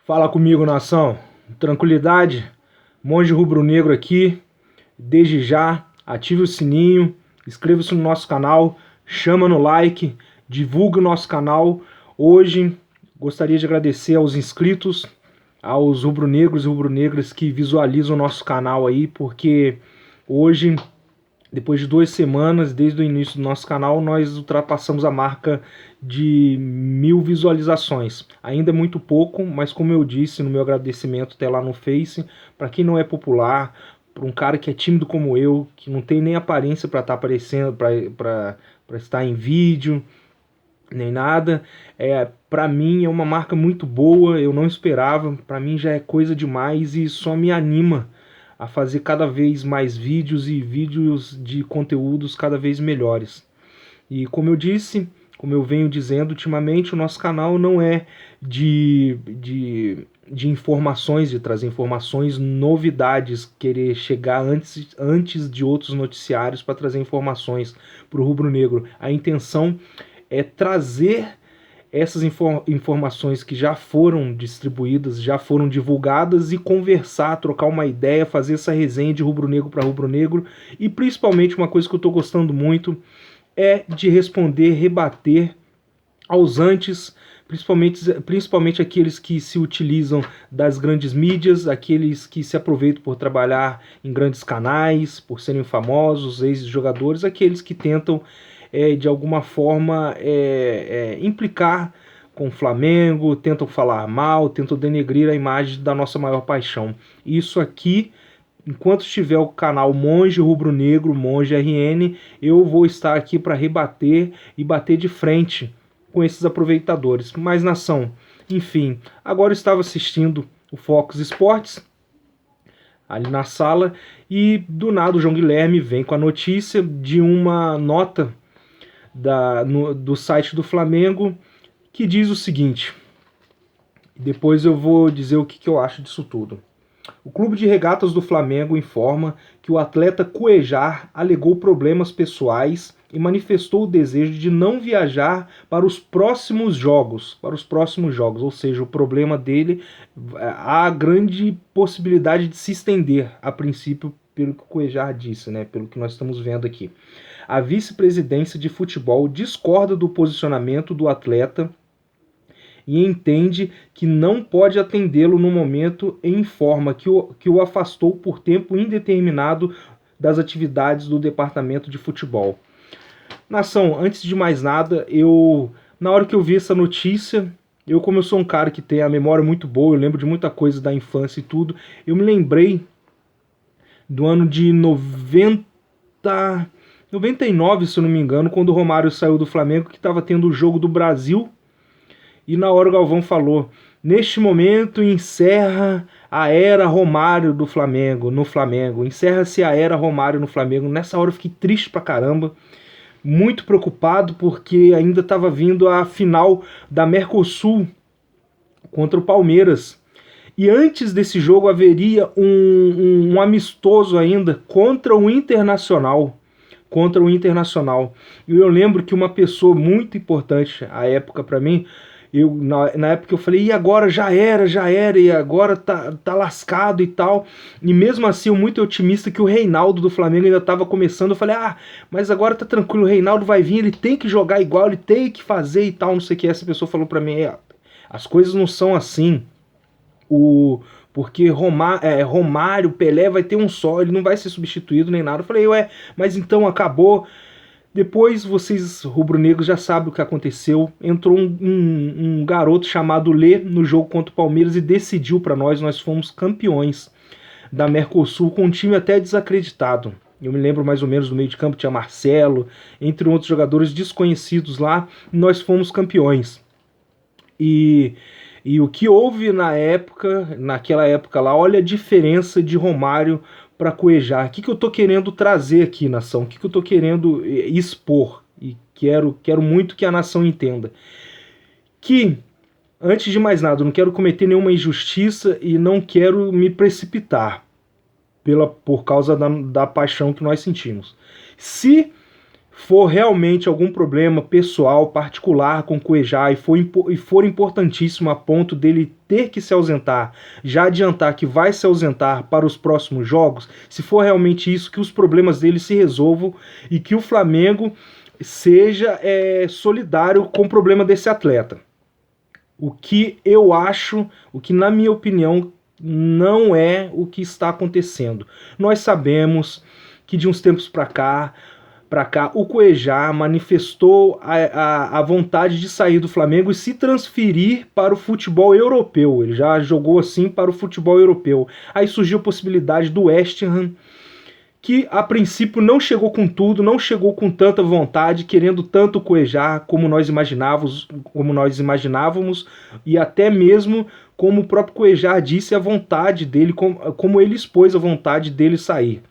Fala comigo, nação. Tranquilidade? Monge Rubro-Negro aqui. Desde já, ative o sininho, inscreva-se no nosso canal, chama no like, divulgue o nosso canal. Hoje, gostaria de agradecer aos inscritos, aos rubro-negros e rubro-negras que visualizam o nosso canal aí, porque hoje, depois de 2 semanas, desde o início do nosso canal, nós ultrapassamos a marca de 1000 visualizações. Ainda é muito pouco, mas como eu disse no meu agradecimento até lá no Face, para quem não é popular, para um cara que é tímido como eu, que não tem nem aparência para estar aparecendo, para estar em vídeo, nem nada, para mim é uma marca muito boa, eu não esperava, para mim já é coisa demais e só me anima a fazer cada vez mais vídeos e vídeos de conteúdos cada vez melhores. E como eu disse, como eu venho dizendo ultimamente, o nosso canal não é de informações, de trazer informações, novidades, querer chegar antes de outros noticiários para trazer informações para o rubro-negro. A intenção é trazer essas informações que já foram distribuídas, já foram divulgadas e conversar, trocar uma ideia, fazer essa resenha de rubro-negro para rubro-negro e principalmente uma coisa que eu estou gostando muito é de responder, rebater aos antes, principalmente aqueles que se utilizam das grandes mídias, aqueles que se aproveitam por trabalhar em grandes canais, por serem famosos, ex-jogadores, aqueles que tentam de alguma forma implicar com o Flamengo, tentam falar mal, tentam denegrir a imagem da nossa maior paixão. Isso aqui, enquanto estiver o canal Monge Rubro-Negro, Monge RN, eu vou estar aqui para rebater e bater de frente com esses aproveitadores. Mas, nação, enfim, agora eu estava assistindo o Focus Sports ali na sala e do nada o João Guilherme vem com a notícia de uma nota do site do Flamengo que diz o seguinte, depois eu vou dizer o que eu acho disso tudo. O Clube de Regatas do Flamengo informa que o atleta Cuéllar alegou problemas pessoais e manifestou o desejo de não viajar para os próximos jogos, ou seja, o problema dele, há grande possibilidade de se estender, a princípio, pelo que o Cuéllar disse, né, pelo que nós estamos vendo aqui. A vice-presidência de futebol discorda do posicionamento do atleta e entende que não pode atendê-lo no momento e informa que o afastou por tempo indeterminado das atividades do departamento de futebol. Nação, antes de mais nada, na hora que eu vi essa notícia, como eu sou um cara que tem a memória muito boa, eu lembro de muita coisa da infância e tudo, eu me lembrei do ano de 99, se eu não me engano, quando o Romário saiu do Flamengo, que estava tendo o jogo do Brasil. E na hora o Galvão falou, neste momento encerra a era Romário do Flamengo, no Flamengo. Encerra-se a era Romário no Flamengo. Nessa hora eu fiquei triste pra caramba, muito preocupado, porque ainda estava vindo a final da Mercosul contra o Palmeiras. E antes desse jogo haveria um amistoso ainda contra o Internacional. E eu lembro que uma pessoa muito importante à época para mim, na época eu falei, e agora já era, e agora tá lascado e tal. E mesmo assim, eu muito otimista que o Reinaldo do Flamengo ainda estava começando. Eu falei, mas agora tá tranquilo, o Reinaldo vai vir, ele tem que jogar igual, ele tem que fazer e tal, não sei o que. Essa pessoa falou pra mim, as coisas não são assim. Porque Romário, Pelé vai ter um só, ele não vai ser substituído nem nada. Eu falei, mas então acabou. Depois vocês, rubro-negros, já sabem o que aconteceu. Entrou um garoto chamado Lê no jogo contra o Palmeiras e decidiu para nós fomos campeões da Mercosul, com um time até desacreditado. Eu me lembro mais ou menos do meio de campo, tinha Marcelo, entre outros jogadores desconhecidos lá, nós fomos campeões. E o que houve naquela época lá, olha a diferença de Romário para Cuéllar. O que eu estou querendo trazer aqui, nação? O que eu estou querendo expor? E quero muito que a nação entenda. Que, antes de mais nada, eu não quero cometer nenhuma injustiça e não quero me precipitar por causa da paixão que nós sentimos. Se for realmente algum problema pessoal, particular com o Cuejá e for importantíssimo a ponto dele ter que se ausentar, já adiantar que vai se ausentar para os próximos jogos, se for realmente isso, que os problemas dele se resolvam e que o Flamengo seja solidário com o problema desse atleta. O que eu acho, o que na minha opinião não é o que está acontecendo. Nós sabemos que de uns tempos para cá o Cuejá manifestou a vontade de sair do Flamengo e se transferir para o futebol europeu. Ele já jogou assim para o futebol europeu. Aí surgiu a possibilidade do West Ham, que a princípio não chegou com tudo, não chegou com tanta vontade, querendo tanto o Cuejá como nós imaginávamos, e até mesmo como o próprio Cuejá disse a vontade dele, como ele expôs a vontade dele sair.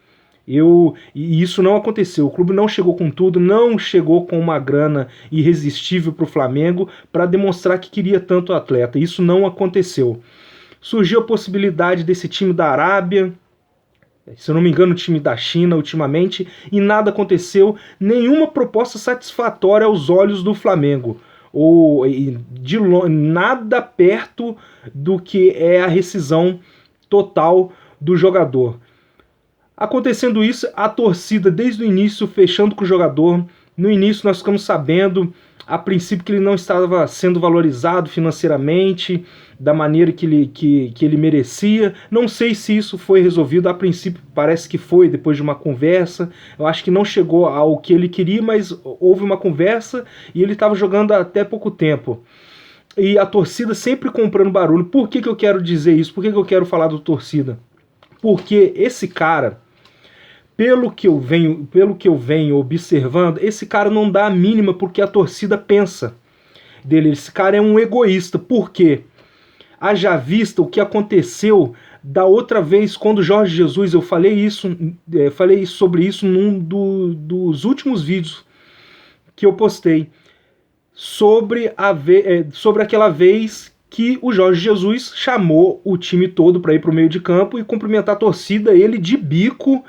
E isso não aconteceu. O clube não chegou com tudo, não chegou com uma grana irresistível para o Flamengo para demonstrar que queria tanto o atleta. Isso não aconteceu. Surgiu a possibilidade desse time da Arábia, se eu não me engano, o time da China ultimamente, e nada aconteceu, nenhuma proposta satisfatória aos olhos do Flamengo, ou nada perto do que é a rescisão total do jogador. Acontecendo isso, a torcida desde o início fechando com o jogador. No início nós ficamos sabendo, a princípio, que ele não estava sendo valorizado financeiramente da maneira que ele merecia. Não sei se isso foi resolvido, a princípio parece que foi, depois de uma conversa. Eu acho que não chegou ao que ele queria, mas houve uma conversa e ele estava jogando até pouco tempo. E a torcida sempre comprando barulho. Por que eu quero dizer isso? Por que eu quero falar da torcida? Porque esse cara, pelo que eu venho observando, esse cara não dá a mínima porque a torcida pensa dele. Esse cara é um egoísta. Por quê? Haja vista o que aconteceu da outra vez quando Jorge Jesus, eu falei sobre isso num dos últimos vídeos que eu postei, sobre aquela vez que o Jorge Jesus chamou o time todo para ir para o meio de campo e cumprimentar a torcida, ele de bico,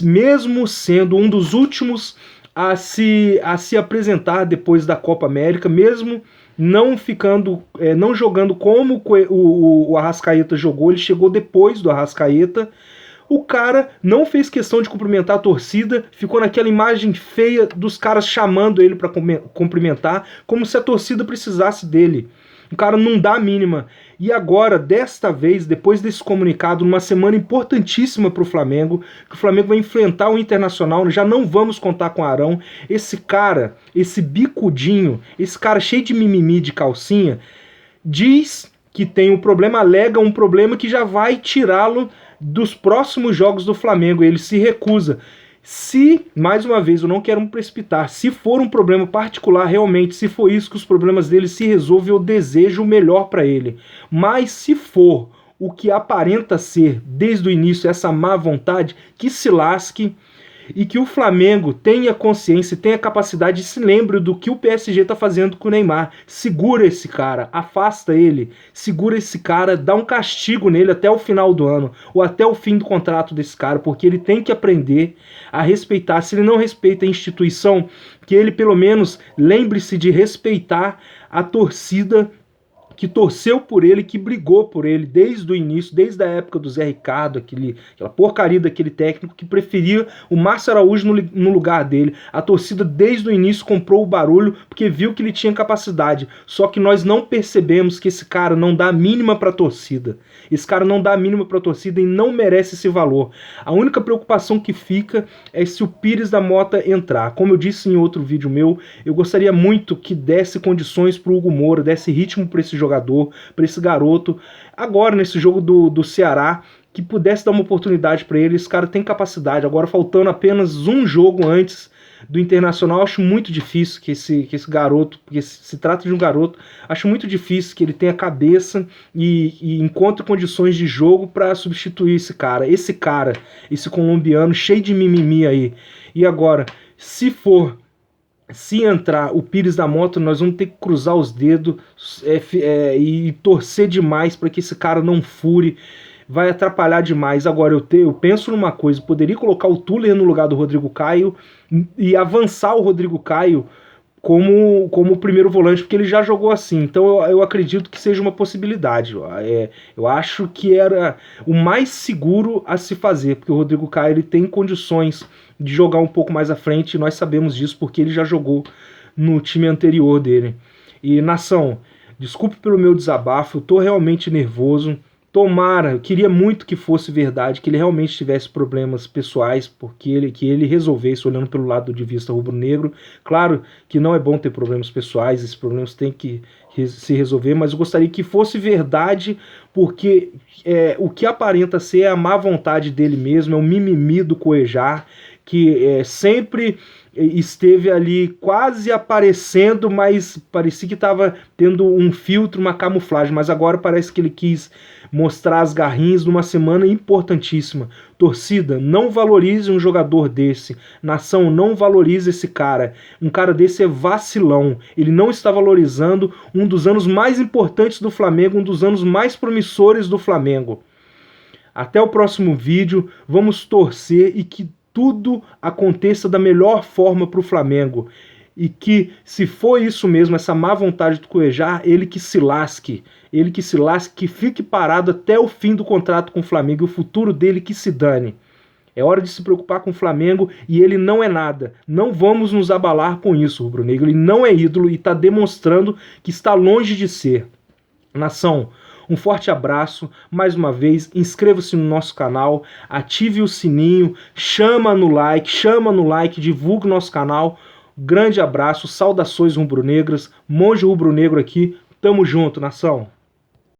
mesmo sendo um dos últimos a se apresentar depois da Copa América, mesmo não jogando como o Arrascaeta jogou, ele chegou depois do Arrascaeta. O cara não fez questão de cumprimentar a torcida, ficou naquela imagem feia dos caras chamando ele para cumprimentar, como se a torcida precisasse dele. O cara não dá a mínima. E agora, desta vez, depois desse comunicado, numa semana importantíssima para o Flamengo, que o Flamengo vai enfrentar o Internacional, já não vamos contar com o Arão, esse cara, esse bicudinho, esse cara cheio de mimimi de calcinha, diz que tem um problema, alega um problema que já vai tirá-lo dos próximos jogos do Flamengo. Ele se recusa. Se, mais uma vez, eu não quero me precipitar, se for um problema particular realmente, se for isso que os problemas dele se resolvem, eu desejo o melhor para ele. Mas se for o que aparenta ser desde o início essa má vontade, que se lasque, e que o Flamengo tenha consciência, tenha capacidade e se lembre do que o PSG está fazendo com o Neymar. Segura esse cara, afasta ele, segura esse cara, dá um castigo nele até o final do ano, ou até o fim do contrato desse cara, porque ele tem que aprender a respeitar. Se ele não respeita a instituição, que ele pelo menos lembre-se de respeitar a torcida que torceu por ele, que brigou por ele desde o início, desde a época do Zé Ricardo, aquela porcaria daquele técnico que preferia o Márcio Araújo no lugar dele. A torcida desde o início comprou o barulho porque viu que ele tinha capacidade. Só que nós não percebemos que esse cara não dá a mínima para a torcida. Esse cara não dá a mínima para a torcida e não merece esse valor. A única preocupação que fica é se o Pires da Mota entrar. Como eu disse em outro vídeo meu, eu gostaria muito que desse condições para o Hugo Moura, desse ritmo para esse jogador, para esse garoto, agora nesse jogo do Ceará, que pudesse dar uma oportunidade para ele. Esse cara tem capacidade. Agora, faltando apenas um jogo antes do Internacional, acho muito difícil que esse garoto, porque se trata de um garoto, acho muito difícil que ele tenha cabeça e encontre condições de jogo para substituir esse colombiano cheio de mimimi aí. E agora, se entrar o Pires da Mota, nós vamos ter que cruzar os dedos e torcer demais para que esse cara não fure. vai atrapalhar demais. Agora, eu penso numa coisa, poderia colocar o Tuller no lugar do Rodrigo Caio e avançar o Rodrigo Caio como primeiro volante, porque ele já jogou assim. Então eu acredito que seja uma possibilidade. Eu acho que era o mais seguro a se fazer, porque o Rodrigo Caio ele tem condições de jogar um pouco mais à frente, e nós sabemos disso porque ele já jogou no time anterior dele. E, nação, desculpe pelo meu desabafo, eu tô realmente nervoso. Tomara, eu queria muito que fosse verdade, que ele realmente tivesse problemas pessoais, porque que ele resolvesse, olhando pelo lado de vista rubro-negro. Claro que não é bom ter problemas pessoais, esses problemas têm que se resolver, mas eu gostaria que fosse verdade, porque o que aparenta ser a má vontade dele mesmo, é o mimimi do Cuéllar, que sempre esteve ali quase aparecendo, mas parecia que estava tendo um filtro, uma camuflagem, mas agora parece que ele quis mostrar as garrinhas numa semana importantíssima. Torcida, não valorize um jogador desse. Nação, não valorize esse cara. Um cara desse é vacilão. Ele não está valorizando um dos anos mais importantes do Flamengo, um dos anos mais promissores do Flamengo. Até o próximo vídeo. Vamos torcer e que tudo aconteça da melhor forma para o Flamengo. E que, se for isso mesmo, essa má vontade do Cuéllar, ele que se lasque, que fique parado até o fim do contrato com o Flamengo, e o futuro dele que se dane. É hora de se preocupar com o Flamengo e ele não é nada. Não vamos nos abalar com isso, rubro-negro. Ele não é ídolo e está demonstrando que está longe de ser. Nação, um forte abraço, mais uma vez, inscreva-se no nosso canal, ative o sininho, chama no like, divulgue o nosso canal. Grande abraço, saudações rubro-negras, Monge Rubro-Negro aqui, tamo junto, nação!